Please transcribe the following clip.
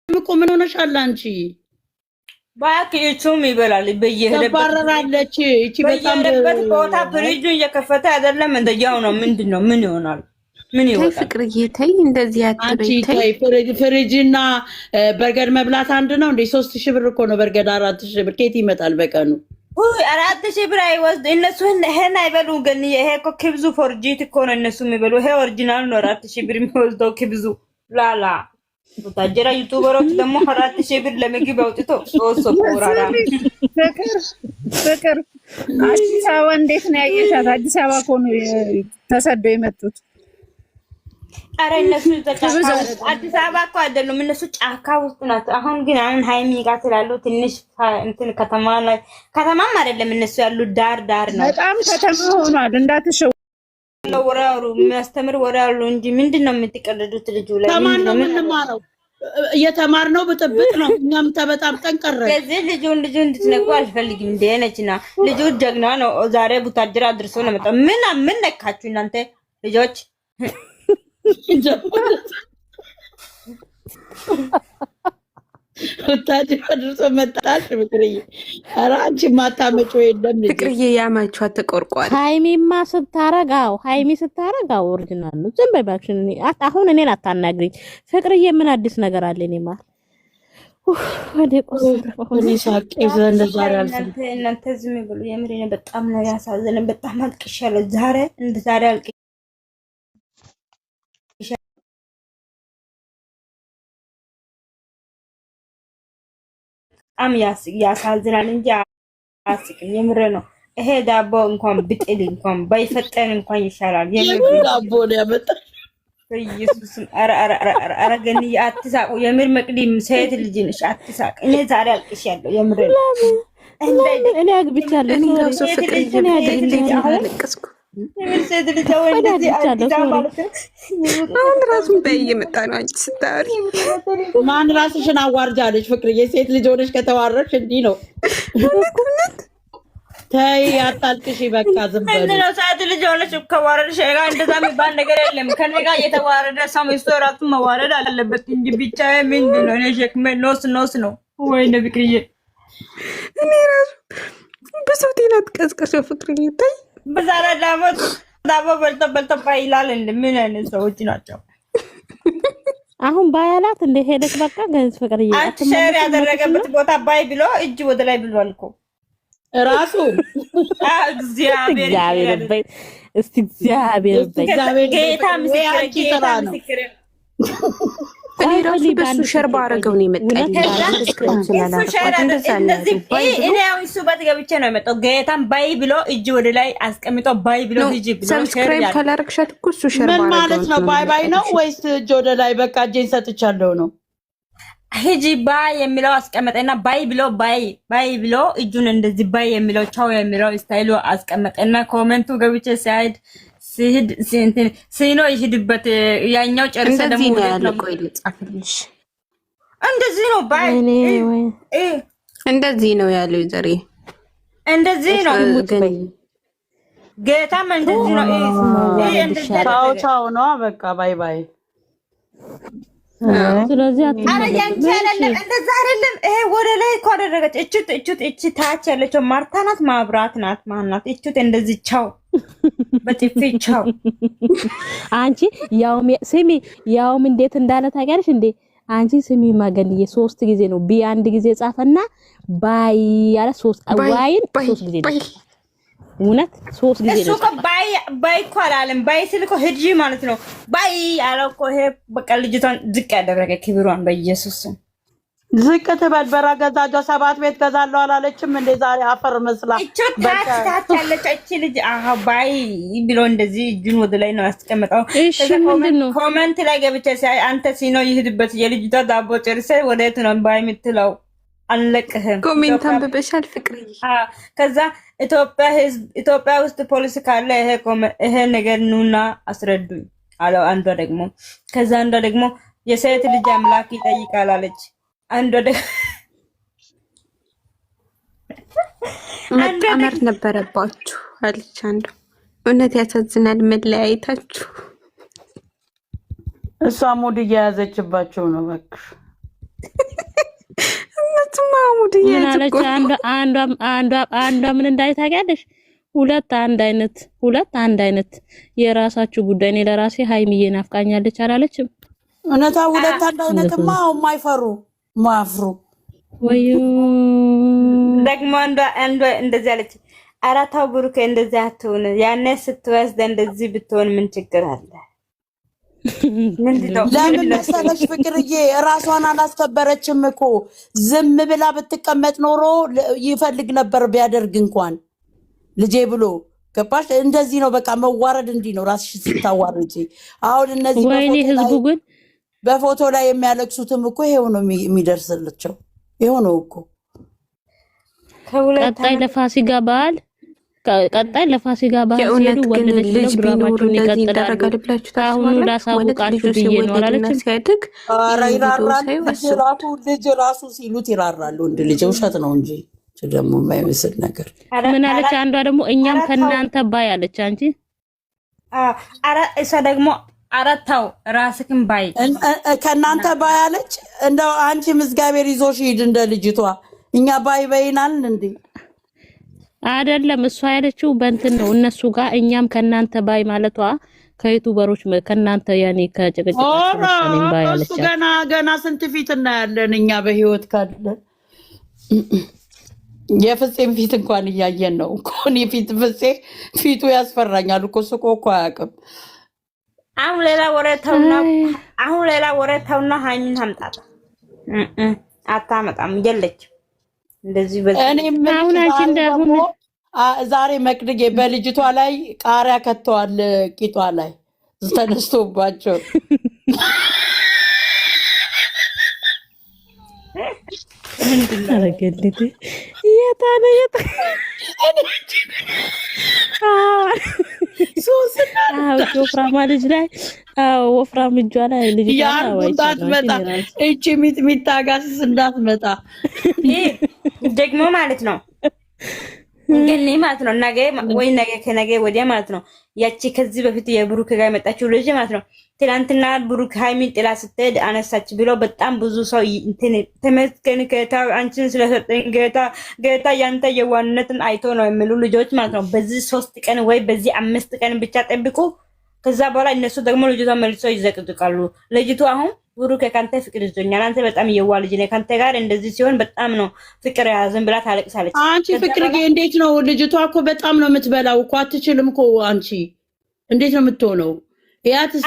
እኮ ምን ሆነሻል አንቺ? ባክቹም ይበላል በየሄደበት እቺ በጣም ቦታ ፍሪጁን እየከፈተ አይደለም እንደያው ነው። ምንድነው? ምን ይሆናል? ምን ይወጣል? ፍቅርዬ ተይ እንደዚህ አትበይ። ተይ ፍሪጅና በርገር መብላት አንድ ነው እንዴ? 3000 ብር እኮ ነው በርገር 4000 ብር ከየት ይመጣል በቀኑ? 4000 ብር አይወስድ እነሱ ይሄን አይበሉ። ግን ይሄ እኮ ክብዙ ፎርጂት እኮ ነው እነሱ የሚበሉ። ይሄ ኦሪጂናል ነው 4000 ብር የሚወስደው ክብዙ ላላ ታጀራ ዩቲዩበሮች ደግሞ 4000 ብር ለምግብ አውጥቶ ሶሶ ቆራራ ፍቅር አዲስ አበባ እንዴት ነው ያየሻት? አዲስ አበባ እኮ ነው ተሰደው የመጡት። አረ እነሱ አዲስ አበባ እኮ አይደሉም፣ እነሱ ጫካ ውስጥ ናቸው። አሁን ግን ሃይሚ ጋር ስላሉ ትንሽ እንትን ከተማም አይደለም እነሱ ያሉ ዳር ነው። በጣም ከተማ ሆኗል። እንዳትሸው ወራሩ የሚያስተምር ወራሩ እንጂ ምንድነው የምትቀልዱት? ልጁ ላይ ከማን ነው የምንማረው? እየተማርነው ብጥብጥ ነው። እኛም ተበጣብጠን ቀረን። ስለዚህ ልጁ እንድትነቁ አልፈልግም። እንደ ነችና ልጁ ጀግና ነው። ዛሬ ቡታጅራ አድርሶ ነው መጣ። ምን ነካችሁ እናንተ ልጆች? ቡታጅራ አድርሶ መጣሽ ፍቅርዬ። ኧረ አንቺ ማታመጪው የለም ልጅ ፍቅርዬ። ያማቿ ተቆርቋሪ ሃይሚማ ስታረጋው ኦሪጂናል ነው። ዝም በይ እባክሽን። አሁን እኔን አታናግሪኝ ፍቅርዬ። ምን አዲስ ነገር አለ? እኔማ ወደ እናንተ ዝም ብሉ። የምሬን በጣም ነው ያሳዘነን። በጣም አልቅሻለሁ ዛሬ አልቅ በጣም ያሳዝናል እንጂ አያስቅም። የምር ነው። ይሄ ዳቦ እንኳን ብጥል እንኳን ባይፈጠን እንኳን ይሻላል። የምር ዳቦ ነው ያመጣው ኢየሱስ። አረ ገኒ አትሳቁ። የምር መቅዲም ሴት ልጅ ነሽ፣ አትሳቅ። እኔ ዛሬ አልቅሻለሁ። የምር እኔ አግብቻለሁ። እኔ ራሱ ፍቅርዬ አለቀስኩ። ሴት ልጅ እንደዚህ አሁን ራሱን በየመጣ ነው። አንቺ ስታሪ ማን ራስሽን አዋርጃለሽ ፍቅርዬ? ሴት ልጅ ሆነሽ ከተዋረድሽ እንዲህ ነው። ተይ አታልቅሽ፣ በቃ ዝም በሉ። ምንድነው ሴት ልጅ ሆነሽ ከዋረድሽ ጋር እንደዛ የሚባል ነገር የለም። ከኔ ጋር የተዋረደ ሰው ሚስቱ ራሱን መዋረድ አለበት እንጂ ብቻ ምንድነው? እኔ ሸክሜ ኖስ ነው ወይ ነው ፍቅርዬ? እኔ ራሱ በሰውቴን አትቀስቀሽ ፍቅርዬ። ተይ በዛሬ ዳቦ በልቶ ባይላል። ምን አይነት ሰዎች ናቸው? አሁን ባያላት እንደ ሄደች በቃ ገንዝ ፍቅርዬ። ሼር ያደረገበት ቦታ ባይ ብሎ እጅ ወደ ላይ ብሏል እኮ ራሱ። እግዚአብሔር በይ እስቲ እግዚአብሔር ጌታ ምስክር እኔ ራሱ በሱ ሸርባ አረገው ነው የመጣው። እኔ አሁን እሱ በት ገብቼ ነው የመጣው። ጌታም ባይ ብሎ እጅ ወደ ላይ አስቀምጦ ባይ ብሎ ሂጂ ብሎ ሰብስክራይብ ካላረግሻት እኮ እሱ ሸርባ ምን ማለት ነው? ባይ ነው ወይስ እጅ ወደ ላይ በቃ እጄን ሰጥቻለሁ ነው? ሂጂ ባይ የሚለው አስቀመጠና ባይ ብሎ እጁን እንደዚህ ባይ የሚለው ቻው የሚለው ስታይሉ አስቀመጠና ኮሜንቱ ገብቼ ሳይድ ሲሄድ ሲኖ ይሄድበት ያኛው ጨርሰ ደግሞ ነው ቆይ ልጻፍልሽ። እንደዚህ ነው ባይ እንደዚህ ነው ያለው ዘሬ እንደዚህ ነው ጌታም እንደዚህ ነው። ቻው ነው በቃ ባይ። ስለዚህ አረ ያንቺ አይደለም እንደዛ አይደለም። ይሄ ወደ ላይ እኮ አደረገች። እቺ ታች ያለችው ማርታ ናት፣ ማብራት ናት፣ ማናት? እቺት እንደዚህ ቻው በጥፊ ቻው። አንቺ ያውም እንዴት እንዳለ ታውቂያለሽ እንዴ? አንቺ ስሚ ማገንዬ 3 ጊዜ ነው አንድ ጊዜ ጻፈና ባይ ያለ 3 ዋይን 3 ጊዜ ነው። እውነት 3 ጊዜ ነው። እሱ ባይ እኮ አላለም። ባይ ስል እኮ ሂጂ ማለት ነው። ባይ አለው እኮ። ይሄ በቃ ልጅቷን ዝቅ ያደረገ ክብሯን በኢየሱስ ዝቅ ትበል። በራገዛጇ 7 ቤት ገዛለሁ አላለችም እንዴ? ዛሬ አፈር መስላ ታች ያለች እቺ ልጅ ባይ ብሎ እንደዚህ እጁን ወደ ላይ ነው ያስቀመጠው። ኮመንት ላይ ገብቼ ሳይ አንተ ሲኖ ይሄድበት የልጅቷ ዳቦ ጨርሰ ወዴት ነው ባይ የምትለው? አለቅህም። ኮሜንት አንብበሻል ፍቅርዬ? ከዛ ኢትዮጵያ ውስጥ ፖሊስ ካለ ይሄ ነገር ኑና አስረዱኝ አለው አንዷ ደግሞ። ከዛ አንዷ ደግሞ የሴት ልጅ አምላክ ይጠይቃል አለች። አንዷ ደግሞ መጣመር ነበረባችሁ አለች አንዷ። እውነት ያሳዝናል ምን አለች? አንዷ ምን እንዳይ ታውቂያለሽ? ሁለት አንድ አይነት የራሳችሁ ጉዳይ። እኔ ለራሴ ሃይሚዬ ናፍቃኛለች አላለችም? እውነታ ሁለት አንድ አይነትማ ማፍሩ ወዩ ደግሞ አንዷ እንደዚህ አለች። አራታው ብሩክ እንደዚህ አትሆን፣ ያኔ ስትወስድ እንደዚህ ብትሆን ምን ችግር አለ? ለምን መሰለሽ ፍቅርዬ ራሷን አላስከበረችም እኮ። ዝም ብላ ብትቀመጥ ኖሮ ይፈልግ ነበር ቢያደርግ እንኳን ልጄ ብሎ ገባሽ? እንደዚህ ነው በቃ መዋረድ እንዲህ ነው ራስሽ ስታዋርጂ። አሁን እነዚህ ወይኔ ህዝቡ ግን በፎቶ ላይ የሚያለቅሱትም እኮ ይሄው ነው የሚደርስልቸው። ይሄው ነው እኮ ቀጣይ ለፋሲካ በዓል ሲሄዱ ወለደች ልጅ ድራማቸውን ይቀጥላሉ። አሁኑ ላሳውቃችሁ ብዬ ነው አላለችም? ሲያድግ ልጅ ራሱ ሲሉት ይራራሉ። እንድ ልጅ ውሸት ነው እንጂ ደግሞ የማይመስል ነገር። ምን አለች አንዷ ደግሞ እኛም ከናንተ ባይ አለች። አንቺ እሷ ደግሞ አራታው ራስክን ባይ ከናንተ ባይ አለች። እንደው አንቺ እግዚአብሔር ይዞሽ ሂድ እንደ ልጅቷ። እኛ ባይ በይናል እንዴ? አይደለም እሷ ያለችው በእንትን ነው እነሱ ጋር እኛም ከናንተ ባይ ማለቷ ከዩቲዩበሮች ከናንተ ያኔ ከጭቅጭቃቸው መሰለኝ ባይ አለች። ገና ስንት ፊት እናያለን እኛ በህይወት ካለ የፍፄም ፊት እንኳን እያየን ነው እኮ። እኔ ፊቱ ያስፈራኛል እኮ። ስቆ እኮ አያውቅም። አሁን ሌላ ወሬታውና ሃይሚን አምጣጣ አታመጣም የለች እንደዚህ አሁን አንቺ እንደሁን ዛሬ መቅድጌ በልጅቷ ላይ ቃሪያ ከተዋል ቂጧ ላይ ተነስቶባቸው አረገልት የታነ ወፍራማ ልጅ ላይ ወፍራም እጇ ላይ ልጅ እንዳትመጣ እቺ ሚጥሚጣ ጋስስ እንዳትመጣ ደግሞ ማለት ነው እንግዲህ ማለት ነው ነገ ከነገ ወዲያ ማለት ነው ያቺ ከዚህ በፊት የብሩክ ጋር የመጣችው ልጅ ማለት ነው ትላንትና ብሩክ ሃይሚን ጥላ ስትሄድ አነሳች ብሎ በጣም ብዙ ሰው እንትን ተመስገን ጌታ አንቺን ስለሰጠኝ ጌታ ያንተ የዋንነትን አይቶ ነው የሚሉ ልጆች ማለት ነው። በዚህ 3 ቀን ወይ በዚህ 5 ቀን ብቻ ጠብቁ። ከዛ በኋላ እነሱ ደግሞ ልጅቷን መልሶ ይዘቅዝቃሉ። ልጅቱ አሁን ብሩክ ካንተ ፍቅር ይዞኛል፣ አንተ በጣም የዋ ልጅ ነህ፣ ካንተ ጋር እንደዚህ ሲሆን በጣም ነው ፍቅር ያዘን ብላ ታለቅሳለች። አንቺ ፍቅርዬ እንዴት ነው? ልጅቷ እኮ በጣም ነው የምትበላው እኮ አትችልም እኮ። አንቺ እንዴት ነው የምትሆነው? ያትስ